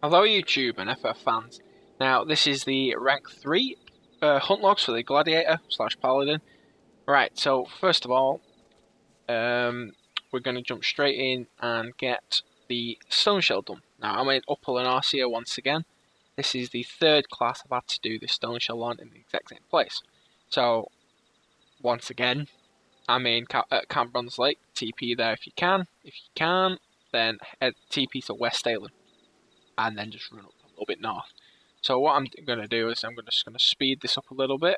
Hello YouTube and FF fans. Now this is the Rank 3 hunt logs for the Gladiator / Paladin. Right, so first of all, we're going to jump straight in and get the Stone Shell done. Now I'm in Upper Lanarcia once again. This is the third class I've had to do this Stone Shell on in the exact same place. So, once again, I'm in Camp Bronze Lake. TP there if you can. If you can, then head TP to West Aylen. And then just run up a little bit north. So what I'm going to do is I'm just going to speed this up a little bit.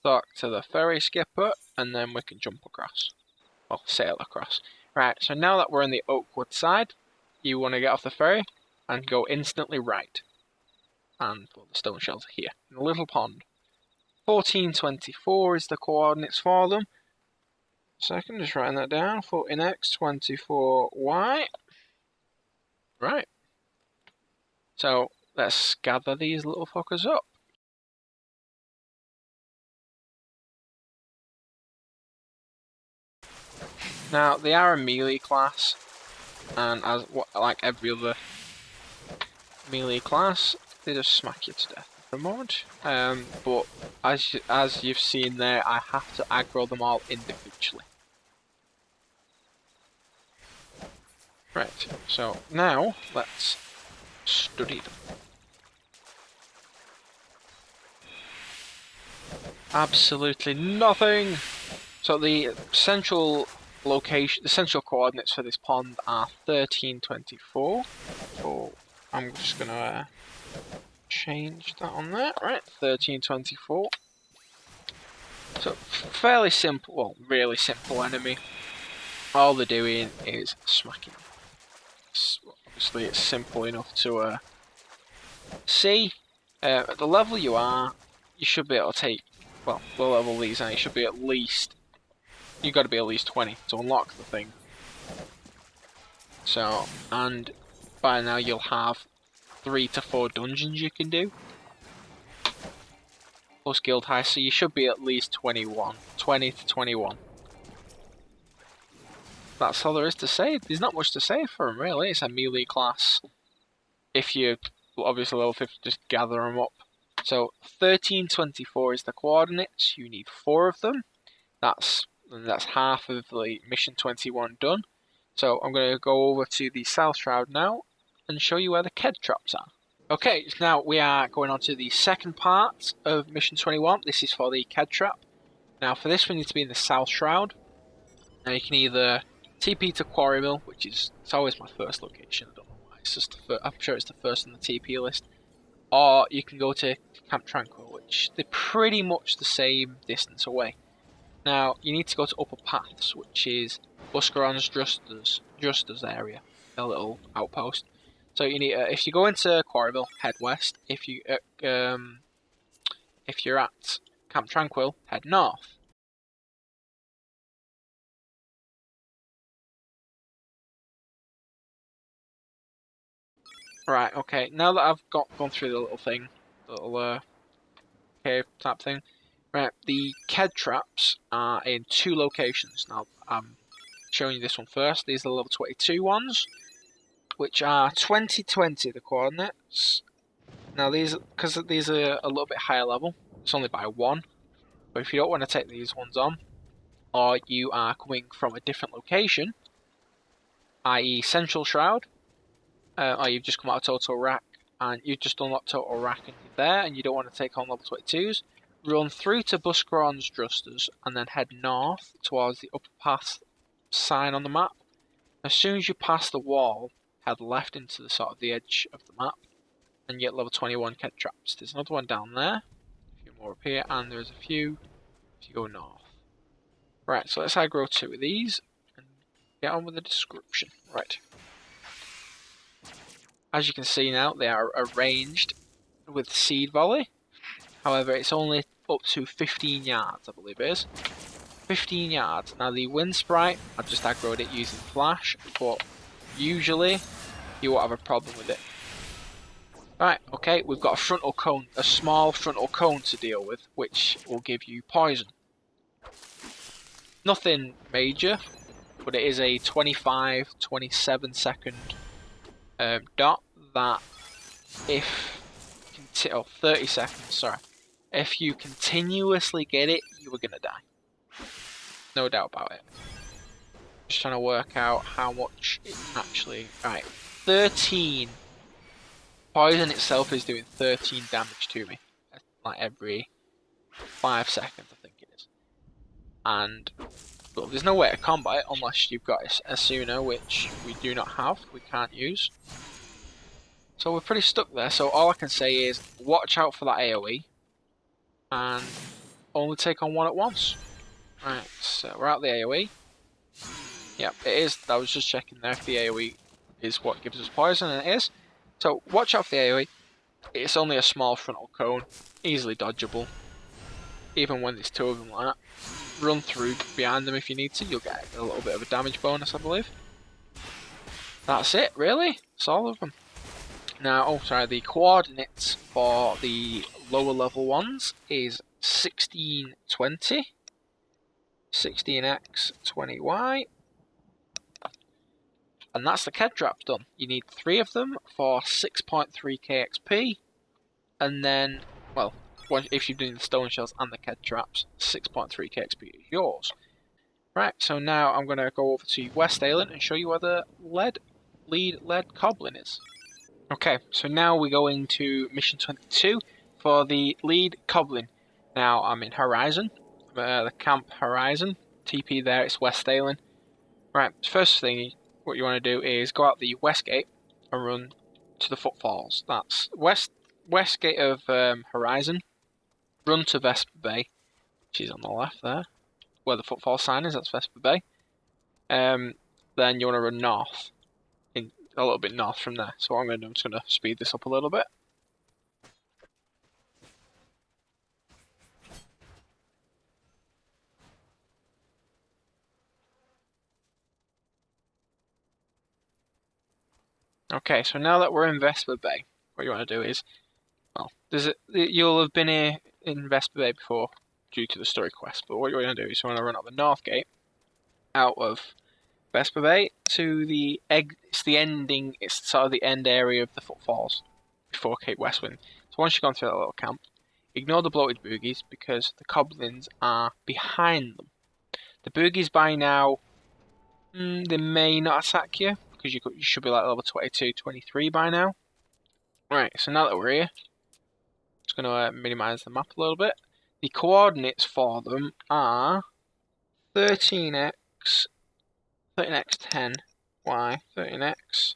Talk to the ferry skipper, and then we can jump across. Well, sail across. Right, so now that we're on the Oakwood side, you want to get off the ferry and go instantly right. And well, the stone shells are here, in a little pond. 1424 is the coordinates for them. Second, just writing that down. 14x, 24y. Right. So, let's gather these little fuckers up. Now, they are a melee class, and like every other melee class, they just smack you to death for a moment. But as you've seen there, I have to aggro them all individually. Right, so now let's study them. Absolutely nothing. So the central location, the central coordinates for this pond are 1324. So I'm just gonna change that on there. Right, 1324. So fairly simple, well, really simple enemy. All they're doing is smacking. Obviously, it's simple enough to see. At the level you are, you should be able to take. Well, the level these are, you should be at least. You got to be at least 20 to unlock the thing. So, and by now you'll have 3 to 4 dungeons you can do. Plus guild high, so you should be at least 21. 20 to 21. That's all there is to say. There's not much to say for them, really. It's a melee class. If you, obviously level 50, just gather them up. So, 1324 is the coordinates. You need 4 of them. That's half of the mission 21 done. So, I'm going to go over to the South Shroud now and show you where the Ked traps are. Okay, so now we are going on to the second part of mission 21. This is for the Ked trap. Now, for this, we need to be in the South Shroud. Now, you can either TP to Quarry Mill, which is it's always my first location. I don't know why. It's just I'm sure it's the first on the TP list. Or you can go to Camp Tranquil, which they're pretty much the same distance away. Now you need to go to Upper Paths, which is Buscaron's Juster's area, a little outpost. So you need if you go into Quarryville, head west. If you're at Camp Tranquil, head north. Right, okay, now that I've gone through the little thing, little cave type thing, right, the Ked traps are in 2 locations. Now, I'm showing you this one first. These are the level 22 ones, which are 2020, the coordinates. Now, because these are a little bit higher level, it's only by 1. But if you don't want to take these ones on, or you are coming from a different location, i.e. Central Shroud, or you've just come out of Total Rack and you've just unlocked Total Rack and you're there and you don't want to take on level 22s, run through to Buscaron's Juster's and then head north towards the Upper Path sign on the map. As soon as you pass the wall, head left into the sort of the edge of the map and you get level 21 Ked traps. There's another one down there, a few more up here, and there's a few if you go north. Right, so let's aggro 2 of these and get on with the description. Right. As you can see now, they are arranged with seed volley. However, it's only up to 15 yards, I believe it is. 15 yards. Now the wind sprite, I've just aggroed it using flash, but usually you won't have a problem with it. Right, okay, we've got a frontal cone, a small frontal cone to deal with, which will give you poison. Nothing major, but it is a 27 second dot that if 30 seconds, sorry. If you continuously get it, you are gonna die. No doubt about it. Just trying to work out how much it actually. Right, 13. Poison itself is doing 13 damage to me, like every 5 seconds, I think it is. And well, there's no way to combat it unless you've got a Suna, which we do not have. We can't use. So we're pretty stuck there. So all I can say is watch out for that AoE, and only take on one at once. Right, so we're out the AoE. Yep, it is. I was just checking there if the AoE is what gives us poison, and it is. So watch out for the AoE. It's only a small frontal cone, easily dodgeable. Even when there's two of them like that. Run through behind them if you need to. You'll get a little bit of a damage bonus, I believe. That's it, really. That's all of them. Now, the coordinates for the lower level ones is 1620, 16x, 20y, and that's the Ked trap done. You need 3 of them for 6.3k XP, and then, well, if you're doing the stone shells and the Ked traps, 6.3k XP is yours. Right, so now I'm going to go over to West Island and show you where the lead goblin is. Okay, so now we go into mission 22 for the lead goblin. Now I'm in Horizon, the camp Horizon. TP there, it's West Island. Right, first thing what you want to do is go out the west gate and run to the footfalls. That's west gate of Horizon. Run to Vesper Bay, which is on the left there, where the footfall sign is. That's Vesper Bay. Then you want to run north. A little bit north from there. So what I'm going to do, I'm just going to speed this up a little bit. Okay, so now that we're in Vesper Bay, what you want to do is, well, you'll have been here in Vesper Bay before due to the story quest, but what you're going to do is you want to run up the north gate out of Vesper Bay to the it's sort of the end area of the footfalls before Cape Westwind. So once you've gone through that little camp, ignore the bloated boogies because the goblins are behind them. The boogies by now, they may not attack you because you should be like level 22, 23 by now. Right, so now that we're here, just going to minimize the map a little bit. The coordinates for them are 13x, 10y, 13x,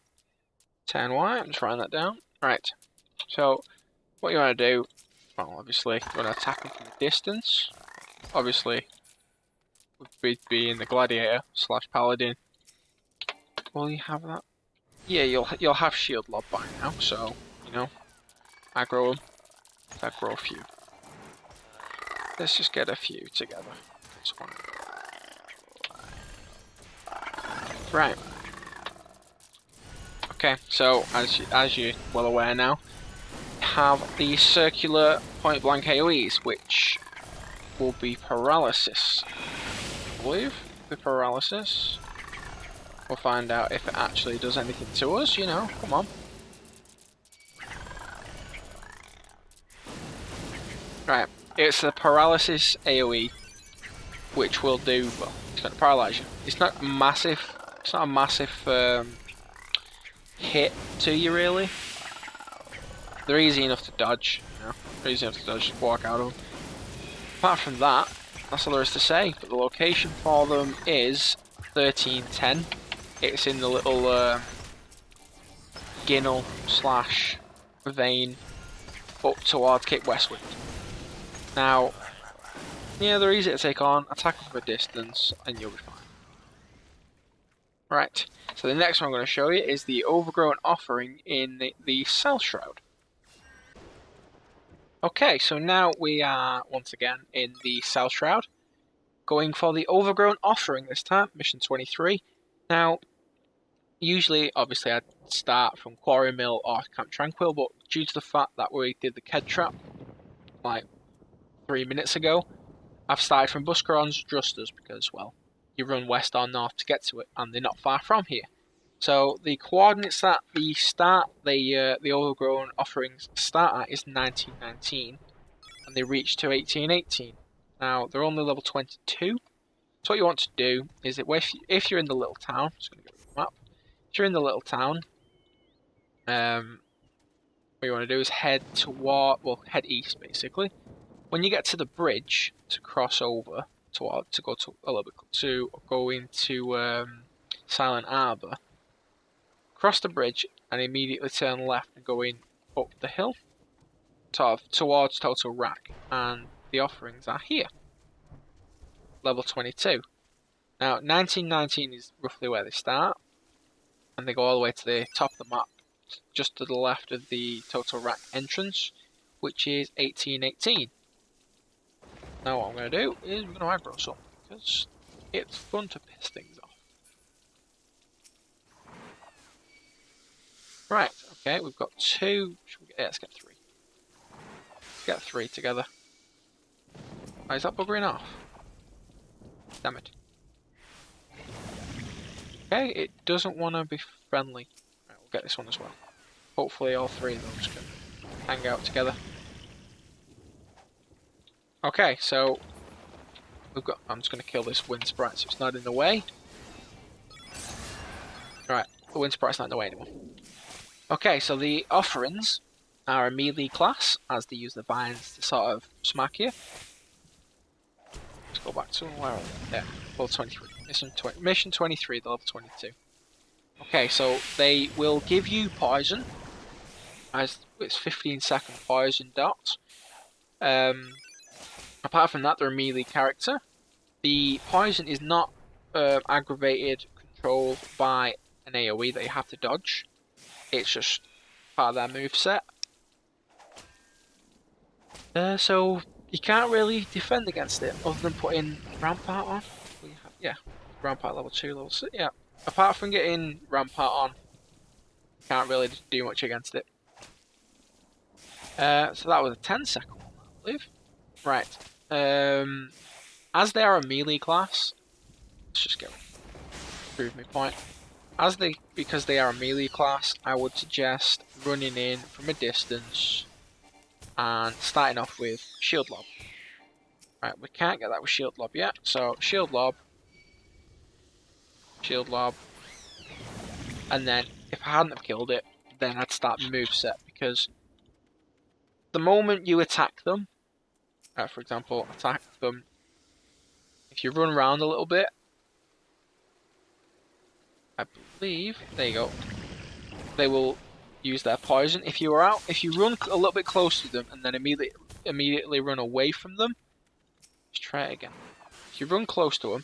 10y. I'm just writing that down. Right. So, what you want to do, well, obviously, you want to attack them from a distance. Obviously, would be in the Gladiator / Paladin. Will you have that? Yeah, you'll have Shield Lob by now, so, you know, aggro them. Aggro a few. Let's just get a few together. That's fine. Right. Okay, so as you're well aware now, have the circular point blank AoEs, which will be paralysis. I believe the paralysis. We'll find out if it actually does anything to us, you know, come on. Right, it's the paralysis AoE, which will do, well, it's going to paralyze you. It's not massive. It's not a massive hit to you, really. They're easy enough to dodge, you know. They're easy enough to dodge, just walk out of them. Apart from that, that's all there is to say. But the location for them is 1310. It's in the little Ginnel / vein up towards Cape Westwind. Now, yeah, they're easy to take on. Attack them from a distance, and you'll be fine. Right, so the next one I'm going to show you is the Overgrown Offering in the Cell Shroud. Okay, so now we are once again in the Cell Shroud, going for the Overgrown Offering this time, mission 23. Now, usually, obviously, I'd start from Quarry Mill or Camp Tranquil, but due to the fact that we did the Ked trap like 3 minutes ago, I've started from Buscaron's Drusters because, well, you run west or north to get to it, and they're not far from here. So the coordinates that the overgrown offerings start at is 1919, and they reach to 1818. Now they're only level 22. So what you want to do is that if you're in the little town, just going to get rid of the map. If you're in the little town, what you want to do is head east basically. When you get to the bridge to cross over to go into Silent Harbour, cross the bridge and immediately turn left and go in up the hill, sort of towards Total Rack, and the offerings are here. Level 22. Now 1919 is roughly where they start, and they go all the way to the top of the map, just to the left of the Total Rack entrance, which is 1818. Now what I'm going to do is we're going to aggro some, because it's fun to piss things off. Right, okay, we've got 2. Let's get 3. Let's get 3 together. Oh, is that buggering off? Damn it. Okay, it doesn't want to be friendly. Right, we'll get this one as well. Hopefully all 3 of those can hang out together. Okay, so I'm just going to kill this wind sprite so it's not in the way. Right, the wind sprite's not in the way anymore. Okay, so the offerings are a melee class, as they use the vines to sort of smack you. Let's go back to where are they? Yeah, level 23. Mission 23, the level 22. Okay, so they will give you poison, as it's 15-second poison dot. Apart from that, they're a melee character. The poison is not aggravated control by an AoE that you have to dodge. It's just part of their moveset. So you can't really defend against it other than putting Rampart on. Yeah, Rampart level 2, level 6. Yeah, apart from getting Rampart on, you can't really do much against it. So that was a 10-second one, I believe. Right. As they are a melee class, let's just go prove my point. Because they are a melee class, I would suggest running in from a distance and starting off with Shield Lob. Right, we can't get that with Shield Lob yet, so Shield Lob, and then if I hadn't have killed it, then I'd start the moveset, because the moment you attack them, for example, attack them, if you run around a little bit, I believe, there you go, they will use their poison. If you run a little bit close to them and then immediately run away from them, let's try it again. If you run close to them,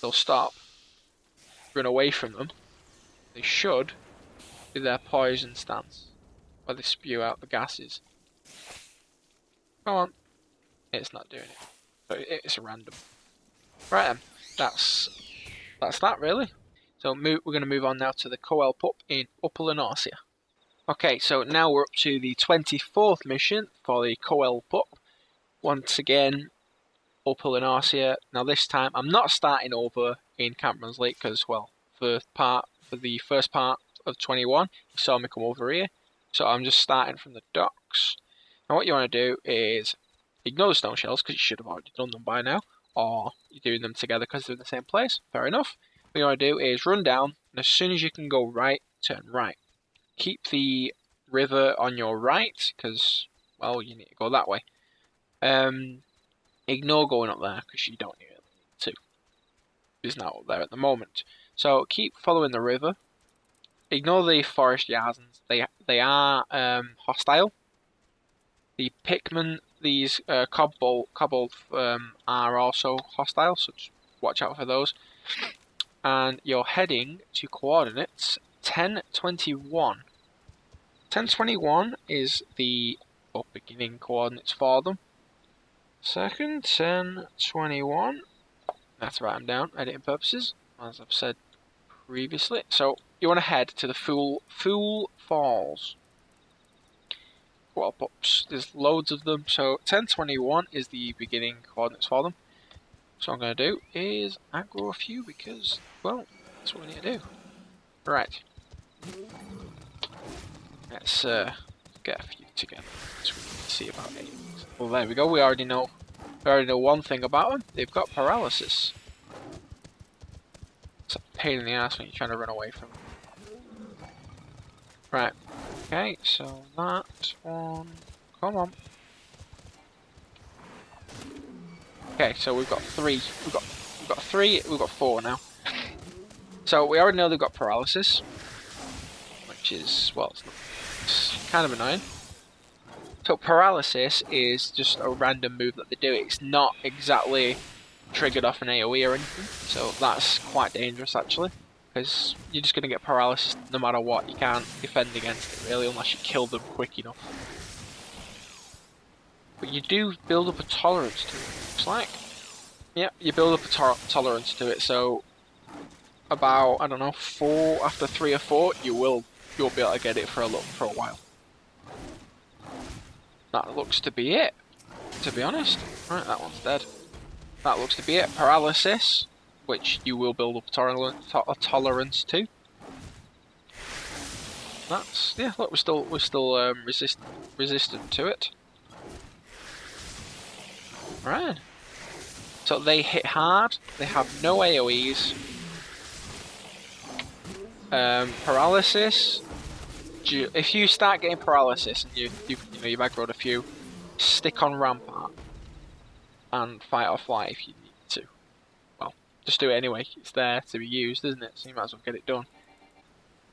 they'll stop, run away from them, they should do their poison stance, where they spew out the gases. Come on. It's not doing it. So it's random. Right then, that's that really. So we're going to move on now to the Coel Pup in Upper Lenorcia. Okay, so now we're up to the 24th mission for the Coel Pup. Once again, Upper Lenorcia. Now this time, I'm not starting over in Cameron's Lake because, well, for the first part of 21, you saw me come over here. So I'm just starting from the docks. Now what you want to do is ignore the stone shells because you should have already done them by now, or you're doing them together because they're in the same place. Fair enough. What you want to do is run down, and as soon as you can go right, turn right. Keep the river on your right because, well, you need to go that way. Ignore going up there because you don't need to. It's not up there at the moment. So keep following the river. Ignore the forest Yarzans. They are hostile. The Pikmin, these kobold are also hostile, so just watch out for those. And you're heading to coordinates 1021. 1021 is the beginning coordinates for them. Second, 1021. That's write them down, editing purposes, as I've said previously. So you want to head to the Fool Falls. Well, pups. There's loads of them. So 1021 is the beginning coordinates for them. So what I'm going to do is aggro a few because, well, that's what we need to do. Right. Let's get a few together so we can see about it. Well, there we go. We already know one thing about them. They've got paralysis. It's a pain in the ass when you're trying to run away from them. Right. Okay, so that one. Come on. Okay, so we've got three. We've got three. We've got four now. So we already know they've got paralysis, which is, well, it's kind of annoying. So paralysis is just a random move that they do. It's not exactly triggered off an AoE or anything, so that's quite dangerous actually, because you're just going to get paralysis no matter what. You can't defend against it really unless you kill them quick enough. But you do build up a tolerance to it, looks like. Yeah, you build up a tolerance to it, so about, I don't know, after 3 or 4, you'll be able to get it for a while. That looks to be it, to be honest. Right, that one's dead. That looks to be it. Paralysis, which you will build up a tolerance to. That's, yeah. Look, we're still resistant to it. Right. So they hit hard. They have no AoEs. Paralysis. If you start getting paralysis and you've aggroed a few, stick on Rampart and fight or fly if you need to. Well, just do it anyway. It's there to be used, isn't it? So you might as well get it done.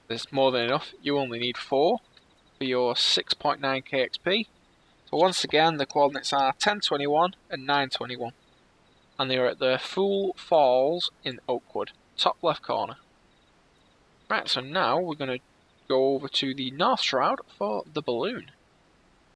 There's more than enough. You only need 4 for your 6.9k XP. So once again, the coordinates are 1021 and 921. And they are at the Fool Falls in Oakwood, top left corner. Right, so now we're going to go over to the North Shroud for the balloon.